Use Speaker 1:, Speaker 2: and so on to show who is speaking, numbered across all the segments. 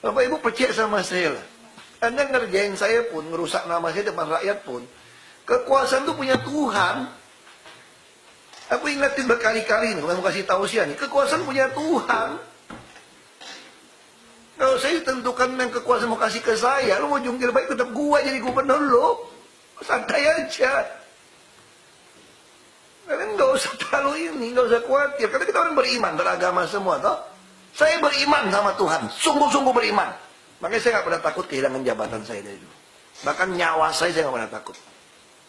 Speaker 1: Bapak Ibu percaya sama saya lah. Anda ngerjain saya pun, ngerusak nama saya depan rakyat pun, kekuasaan itu punya Tuhan. Aku ingatin berkali-kali nih, mau kasih tahu sih nih, kekuasaan punya Tuhan. Kalau saya tentukan yang kekuasaan mau kasih ke saya, lu mau jungkir baik tetap gua jadi gubernur lo. Santai aja. Kalian nggak usah terlalu ini, nggak usah khawatir. Karena kita orang beriman, beragama semua, toh. Saya beriman sama Tuhan, sungguh-sungguh beriman. Makanya saya nggak pernah takut kehilangan jabatan saya dari dulu. Bahkan nyawa saya nggak pernah takut.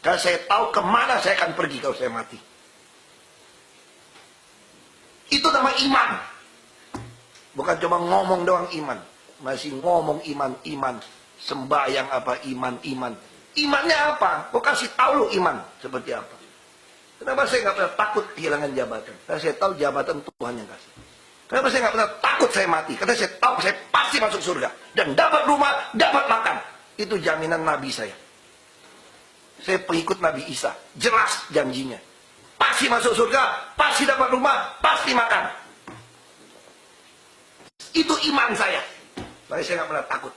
Speaker 1: Karena saya tahu kemana saya akan pergi kalau saya mati. Itu nama iman. Bukan cuma ngomong doang iman. Masih ngomong iman. Sembahyang apa iman. Imannya apa? Kau kasih tahu lu iman seperti apa. Kenapa saya nggak pernah takut kehilangan jabatan? Karena saya tahu jabatan Tuhan yang kasih. Kenapa saya nggak pernah takut saya mati? Karena saya tahu saya pasti masuk surga. Dan dapat rumah, dapat makan. Itu jaminan Nabi saya. Saya pengikut Nabi Isa. Jelas janjinya. Pasti masuk surga, pasti dapat rumah, pasti makan. Itu iman saya. Makanya saya nggak pernah takut.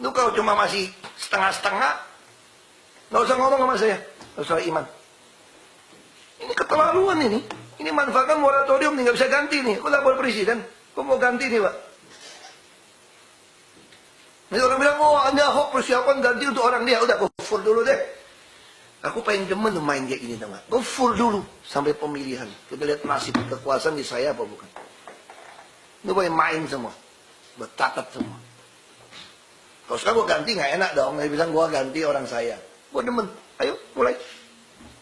Speaker 1: Lu kalau cuma masih setengah-setengah, nggak usah ngomong sama saya. Nggak usah iman. Ini keterlaluan ini. Ini manfaatkan moratorium nih, nggak bisa ganti nih. Aku lapor presiden, aku mau ganti nih Pak. Ini orang bilang, oh Anda Ahok persiapan ganti untuk orang dia. Udah, aku full dulu deh. Aku pengen demen main kayak gini teman. Aku full dulu sampai pemilihan. Kita lihat nasib kekuasaan di saya apa bukan. Ini boleh main semua. Bercatat semua. Kalau sekarang gue ganti nggak enak dong. Dia bilang gue ganti orang saya. Gue demen. Ayo mulai.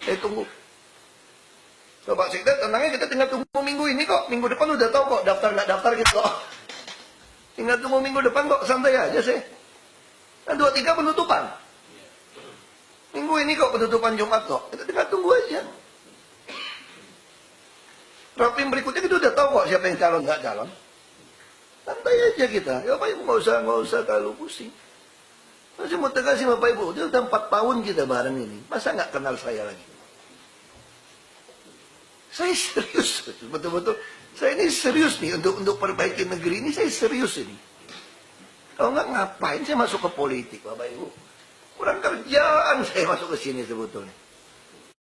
Speaker 1: Saya tunggu. So, Pak Sekda, tenangnya kita tinggal tunggu minggu ini kok. Minggu depan udah tahu kok daftar nggak daftar gitu. Tinggal tunggu minggu depan kok, santai aja sih. Kan 23 penutupan. Minggu ini kok penutupan Jumat kok. Kita tinggal tunggu aja. Rapim berikutnya kita udah tahu kok siapa yang calon nggak calon. Santai aja kita. Ya Pak Ibu nggak usah terlalu pusing. Masih mau tegas sama Pak Ibu. Dia udah 4 tahun kita bareng ini. Masa nggak kenal saya lagi? Saya serius, betul-betul. Saya ini serius nih untuk perbaiki negeri ini. Saya serius ini. Kalau nggak ngapain saya masuk ke politik, Bapak Ibu? Kurang kerjaan saya masuk ke sini sebetulnya.